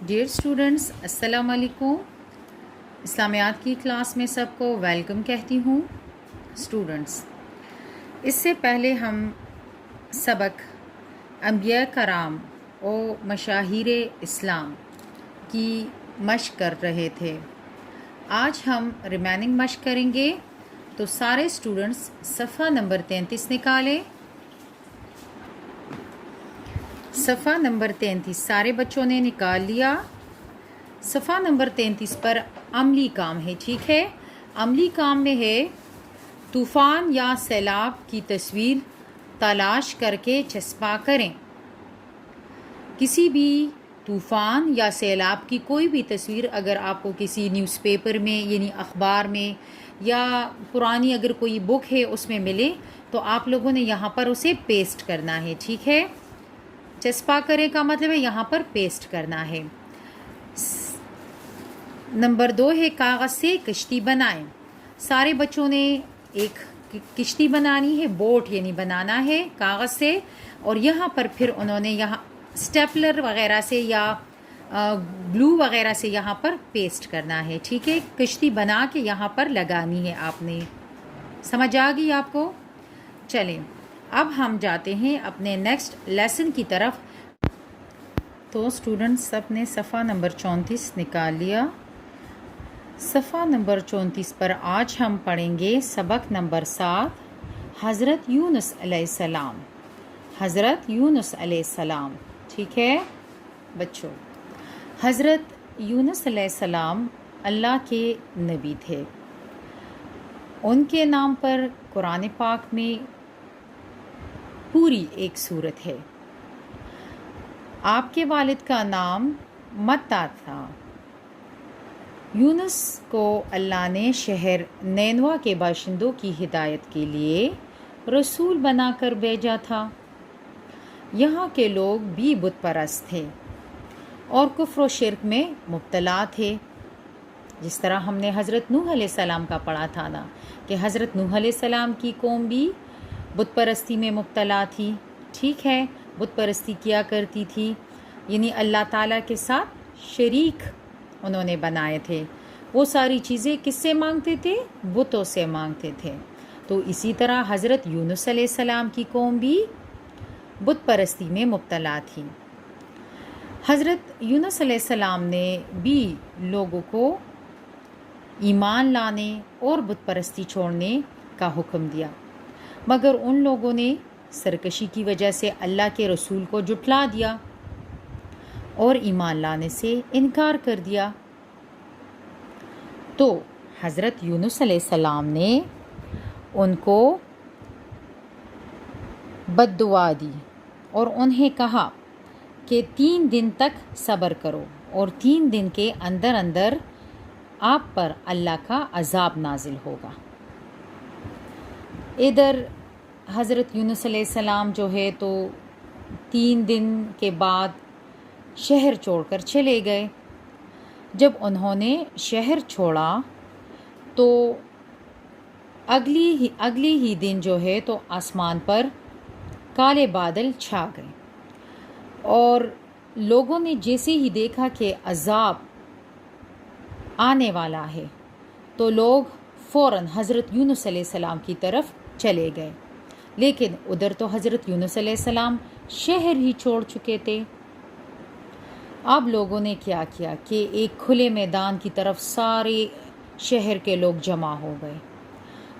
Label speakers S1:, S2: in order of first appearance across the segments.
S1: Dear students, السلام علیکم۔ اسلامیات کی کلاس میں سب کو ویلکم کہتی ہوں۔ اسٹوڈنٹس، اس سے پہلے ہم سبق انبیاء کرام و مشاہیر اسلام کی مشق کر رہے تھے۔ آج ہم ریمیننگ مشق کریں گے، تو سارے اسٹوڈنٹس صفحہ نمبر 33 نکالیں۔ صفحہ نمبر 33 سارے بچوں نے نکال لیا۔ صفحہ نمبر 33 پر عملی کام ہے، ٹھیک ہے؟ عملی کام میں ہے طوفان یا سیلاب کی تصویر تلاش کر کے چسپاں کریں۔ کسی بھی طوفان یا سیلاب کی کوئی بھی تصویر اگر آپ کو کسی نیوز پیپر میں یعنی اخبار میں یا پرانی اگر کوئی بک ہے اس میں ملے تو آپ لوگوں نے یہاں پر اسے پیسٹ کرنا ہے، ٹھیک ہے؟ چسپا کرے کا مطلب ہے یہاں پر پیسٹ کرنا ہے۔ نمبر 2 ہے کاغذ سے کشتی بنائیں۔ سارے بچوں نے ایک کشتی بنانی ہے، بوٹ یعنی بنانا ہے کاغذ سے، اور یہاں پر پھر انہوں نے یہاں سٹیپلر وغیرہ سے یا گلو وغیرہ سے یہاں پر پیسٹ کرنا ہے، ٹھیک ہے؟ کشتی بنا کے یہاں پر لگانی ہے آپ نے۔ سمجھ آ گئی آپ کو؟ چلیں اب ہم جاتے ہیں اپنے نیکسٹ لیسن کی طرف۔ تو اسٹوڈنٹس سب نے صفحہ نمبر 34 نکال لیا۔ صفحہ نمبر 34 پر آج ہم پڑھیں گے سبق نمبر 7، حضرت یونس علیہ السلام۔ حضرت یونس علیہ السلام، ٹھیک ہے بچوں؟ حضرت یونس علیہ السلام اللہ کے نبی تھے۔ ان کے نام پر قرآن پاک میں پوری ایک سورت ہے۔ آپ کے والد کا نام متا تھا۔ یونس کو اللہ نے شہر نینوا کے باشندوں کی ہدایت کے لیے رسول بنا کر بھیجا تھا۔ یہاں کے لوگ بھی بت پرست تھے اور کفر و شرک میں مبتلا تھے، جس طرح ہم نے حضرت نوح علیہ السلام کا پڑھا تھا نا کہ حضرت نوح علیہ السلام کی قوم بھی بت پرستی میں مبتلا تھی، ٹھیک ہے؟ بت پرستی کیا کرتی تھی، یعنی اللہ تعالیٰ کے ساتھ شریک انہوں نے بنائے تھے۔ وہ ساری چیزیں کس سے مانگتے تھے؟ بتوں سے مانگتے تھے۔ تو اسی طرح حضرت یونس علیہ السلام کی قوم بھی بت پرستی میں مبتلا تھی۔ حضرت یونس علیہ السلام نے بھی لوگوں کو ایمان لانے اور بت پرستی چھوڑنے کا حکم دیا، مگر ان لوگوں نے سرکشی کی وجہ سے اللہ کے رسول کو جھٹلا دیا اور ایمان لانے سے انکار کر دیا۔ تو حضرت یونس علیہ السلام نے ان کو بد دعا دی اور انہیں کہا کہ 3 دن تک صبر کرو اور 3 دن کے اندر اندر آپ پر اللہ کا عذاب نازل ہوگا۔ ادھر حضرت یونس علیہ السلام جو ہے تو 3 دن کے بعد شہر چھوڑ کر چلے گئے۔ جب انہوں نے شہر چھوڑا تو اگلی ہی دن جو ہے تو آسمان پر کالے بادل چھا گئے، اور لوگوں نے جیسے ہی دیکھا کہ عذاب آنے والا ہے تو لوگ فوراً حضرت یونس علیہ السلام کی طرف چلے گئے، لیکن ادھر تو حضرت یونس علیہ السلام شہر ہی چھوڑ چکے تھے۔ اب لوگوں نے کیا کیا کہ ایک کھلے میدان کی طرف سارے شہر کے لوگ جمع ہو گئے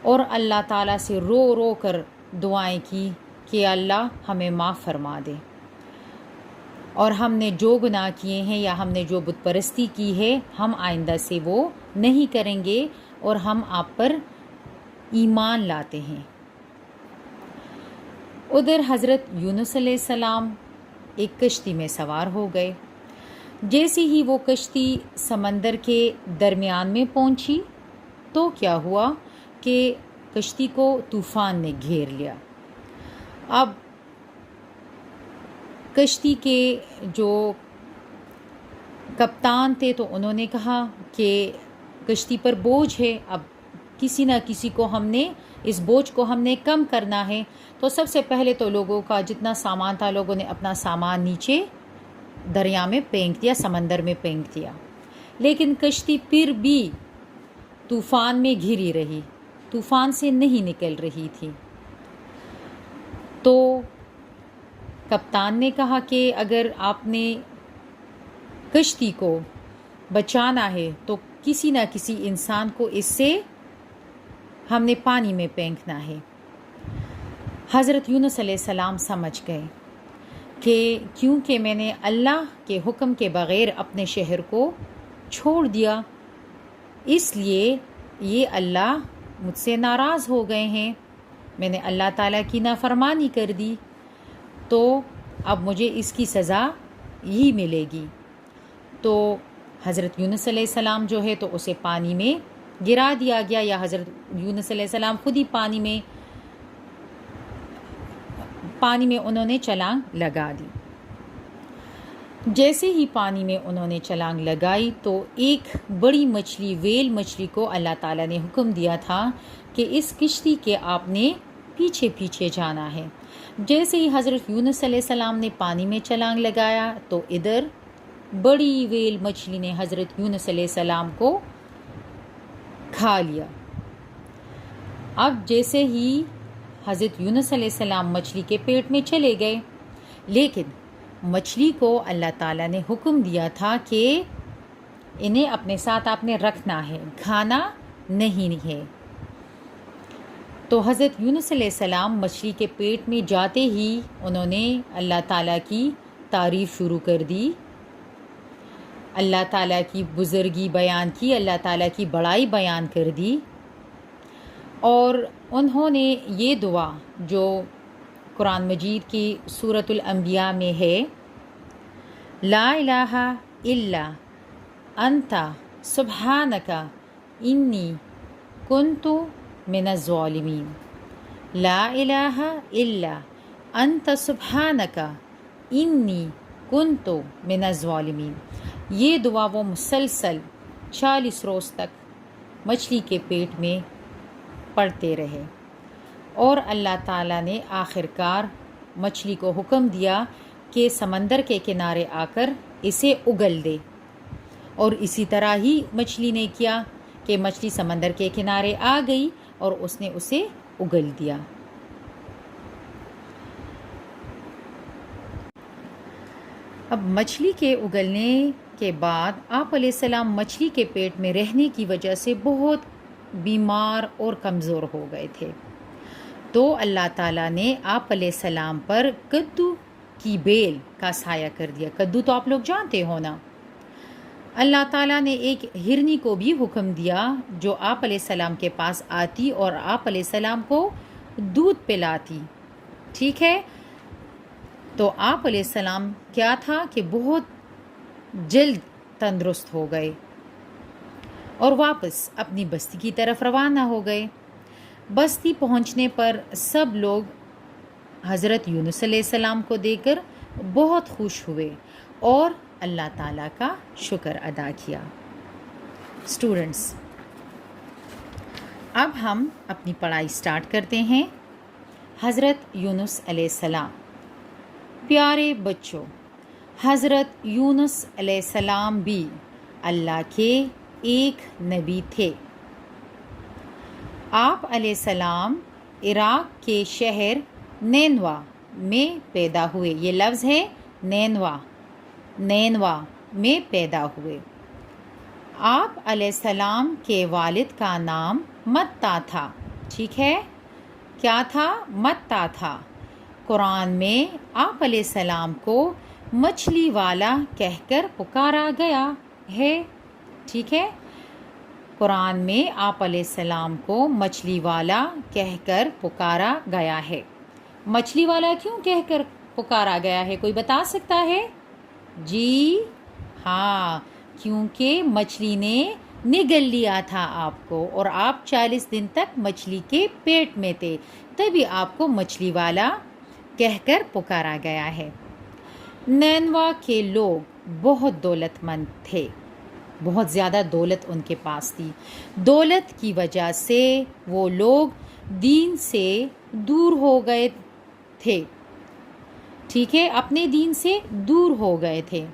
S1: اور اللہ تعالیٰ سے رو رو کر دعائیں کی کہ اللہ ہمیں معاف فرما دے، اور ہم نے جو گناہ کیے ہیں یا ہم نے جو بت پرستی کی ہے ہم آئندہ سے وہ نہیں کریں گے اور ہم آپ پر ایمان لاتے ہیں۔ ادھر حضرت یونس علیہ السلام ایک کشتی میں سوار ہو گئے۔ جیسے ہی وہ کشتی سمندر کے درمیان میں پہنچی تو کیا ہوا کہ کشتی کو طوفان نے گھیر لیا۔ اب کشتی کے جو کپتان تھے تو انہوں نے کہا کہ کشتی پر بوجھ ہے، اب کسی نہ کسی کو ہم نے اس بوجھ کو ہم نے کم کرنا ہے۔ تو سب سے پہلے تو لوگوں کا جتنا سامان تھا لوگوں نے اپنا سامان نیچے دریا میں پھینک دیا، سمندر میں پھینک دیا، لیکن کشتی پھر بھی طوفان میں گھری رہی، طوفان سے نہیں نکل رہی تھی۔ تو کپتان نے کہا کہ اگر آپ نے کشتی کو بچانا ہے تو کسی نہ کسی انسان کو اس سے ہم نے پانی میں پھینکنا ہے۔ حضرت یونس علیہ السلام سمجھ گئے کہ کیونکہ میں نے اللہ کے حکم کے بغیر اپنے شہر کو چھوڑ دیا، اس لیے یہ اللہ مجھ سے ناراض ہو گئے ہیں، میں نے اللہ تعالیٰ کی نافرمانی کر دی، تو اب مجھے اس کی سزا ہی ملے گی۔ تو حضرت یونس علیہ السلام جو ہے تو اسے پانی میں گرا دیا گیا، یا حضرت یونس علیہ السلام خود ہی پانی میں انہوں نے چھلانگ لگا دی۔ جیسے ہی پانی میں انہوں نے چھلانگ لگائی تو ایک بڑی مچھلی، ویل مچھلی کو اللہ تعالیٰ نے حکم دیا تھا کہ اس کشتی کے آپ نے پیچھے پیچھے جانا ہے۔ جیسے ہی حضرت یونس علیہ السلام نے پانی میں چھلانگ لگایا تو ادھر بڑی ویل مچھلی نے حضرت یونس علیہ السلام کو کھا لیا۔ اب جیسے ہی حضرت یونس علیہ السلام مچھلی کے پیٹ میں چلے گئے، لیکن مچھلی کو اللہ تعالیٰ نے حکم دیا تھا کہ انہیں اپنے ساتھ آپ نے رکھنا ہے، کھانا نہیں ہے۔ تو حضرت یونس علیہ السلام مچھلی کے پیٹ میں جاتے ہی انہوں نے اللہ تعالیٰ کی تعریف شروع کر دی، اللہ تعالیٰ کی بزرگی بیان کی، اللہ تعالیٰ کی بڑائی بیان کر دی، اور انہوں نے یہ دعا جو قرآن مجید کی سورۃ الانبیاء میں ہے، لا الہ الا انت سبحانک انی کنت من الظالمین، لا الہ الا انت سبحانک انی کنت من الظالمین۔ یہ دعا وہ مسلسل 40 روز تک مچھلی کے پیٹ میں پڑھتے رہے، اور اللہ تعالیٰ نے آخر کار مچھلی کو حکم دیا کہ سمندر کے کنارے آ کر اسے اگل دے، اور اسی طرح ہی مچھلی نے کیا کہ مچھلی سمندر کے کنارے آ گئی اور اس نے اسے اگل دیا۔ اب مچھلی کے اگلنے کے بعد آپ علیہ السلام مچھلی کے پیٹ میں رہنے کی وجہ سے بہت بیمار اور کمزور ہو گئے تھے، تو اللہ تعالیٰ نے آپ علیہ السلام پر کدو کی بیل کا سایہ کر دیا۔ کدو تو آپ لوگ جانتے ہو نا۔ اللہ تعالیٰ نے ایک ہرنی کو بھی حکم دیا جو آپ علیہ السلام کے پاس آتی اور آپ علیہ السلام کو دودھ پلاتی، ٹھیک ہے؟ تو آپ علیہ السلام کیا تھا کہ بہت جلد تندرست ہو گئے اور واپس اپنی بستی کی طرف روانہ ہو گئے۔ بستی پہنچنے پر سب لوگ حضرت یونس علیہ السلام کو دیکھ کر بہت خوش ہوئے اور اللہ تعالیٰ کا شکر ادا کیا۔ اسٹوڈنٹس، اب ہم اپنی پڑھائی سٹارٹ کرتے ہیں۔ حضرت یونس علیہ السلام۔ پیارے بچوں، حضرت یونس علیہ السلام بھی اللہ کے ایک نبی تھے۔ آپ علیہ السلام عراق کے شہر نینوا میں پیدا ہوئے۔ یہ لفظ ہے نینوا میں پیدا ہوئے۔ آپ علیہ السلام کے والد کا نام متا تھا، ٹھیک ہے؟ کیا تھا؟ متا تھا۔ قرآن میں آپ علیہ السلام کو مچھلی والا کہہ کر پکارا گیا ہے، ٹھیک ہے؟ قرآن میں آپ علیہ السلام کو مچھلی والا کہہ کر پکارا گیا ہے۔ مچھلی والا کیوں کہہ کر پکارا گیا ہے، کوئی بتا سکتا ہے؟ جی ہاں، کیونکہ مچھلی نے نگل لیا تھا آپ کو اور آپ 40 دن تک مچھلی کے پیٹ میں تھے، تبھی آپ کو مچھلی والا کہہ کر پکارا گیا ہے۔ نینوا کے لوگ بہت دولت مند تھے، بہت زیادہ دولت ان کے پاس تھی۔ دولت کی وجہ سے وہ لوگ دین سے دور ہو گئے تھے۔ ٹھیک ہے، اپنے دین سے دور ہو گئے تھے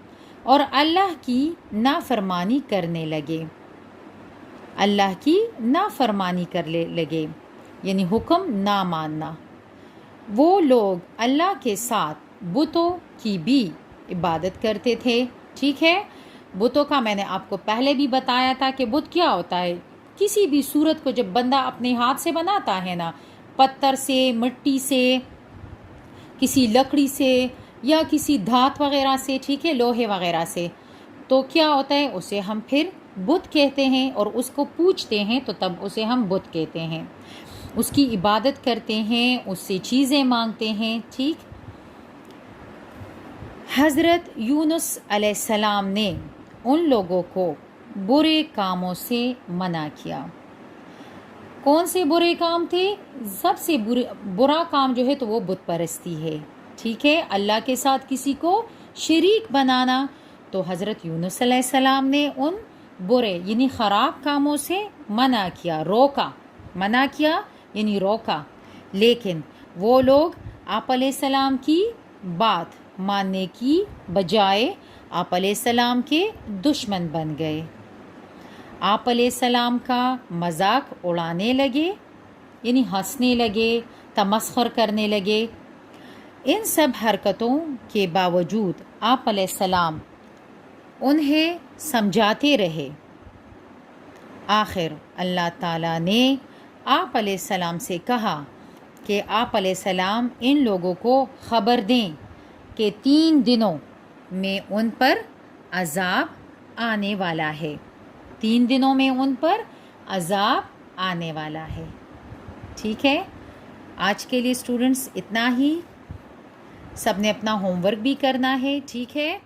S1: اور اللہ کی نافرمانی کرنے لگے، اللہ کی نافرمانی کرنے لگے، یعنی حکم نہ ماننا۔ وہ لوگ اللہ کے ساتھ بتوں کی بھی عبادت کرتے تھے، ٹھیک ہے۔ بتوں کا میں نے آپ کو پہلے بھی بتایا تھا کہ بت کیا ہوتا ہے۔ کسی بھی صورت کو جب بندہ اپنے ہاتھ سے بناتا ہے نا، پتھر سے، مٹی سے، کسی لکڑی سے یا کسی دھات وغیرہ سے، ٹھیک ہے، لوہے وغیرہ سے، تو کیا ہوتا ہے، اسے ہم پھر بت کہتے ہیں، اور اس کو پوجتے ہیں تو تب اسے ہم بت کہتے ہیں، اس کی عبادت کرتے ہیں، اس سے چیزیں مانگتے ہیں، ٹھیک۔ حضرت یونس علیہ السلام نے ان لوگوں کو برے کاموں سے منع کیا۔ کون سے برے کام تھے؟ سب سے برا کام جو ہے تو وہ بت پرستی ہے، ٹھیک ہے، اللہ کے ساتھ کسی کو شریک بنانا۔ تو حضرت یونس علیہ السلام نے ان برے یعنی خراب کاموں سے منع کیا، روکا، منع کیا یعنی روکا، لیکن وہ لوگ آپ علیہ السلام کی بات ماننے کی بجائے آپ علیہ السلام کے دشمن بن گئے، آپ علیہ السلام کا مذاق اڑانے لگے، یعنی ہنسنے لگے، تمسخر کرنے لگے۔ ان سب حرکتوں کے باوجود آپ علیہ السلام انہیں سمجھاتے رہے۔ آخر اللہ تعالیٰ نے آپ علیہ السلام سے کہا کہ آپ علیہ السلام ان لوگوں کو خبر دیں کہ 3 دنوں میں ان پر عذاب آنے والا ہے، 3 دنوں میں ان پر عذاب آنے والا ہے، ٹھیک ہے۔ آج کے لیے اسٹوڈنٹس اتنا ہی، سب نے اپنا ہوم ورک بھی کرنا ہے، ٹھیک ہے۔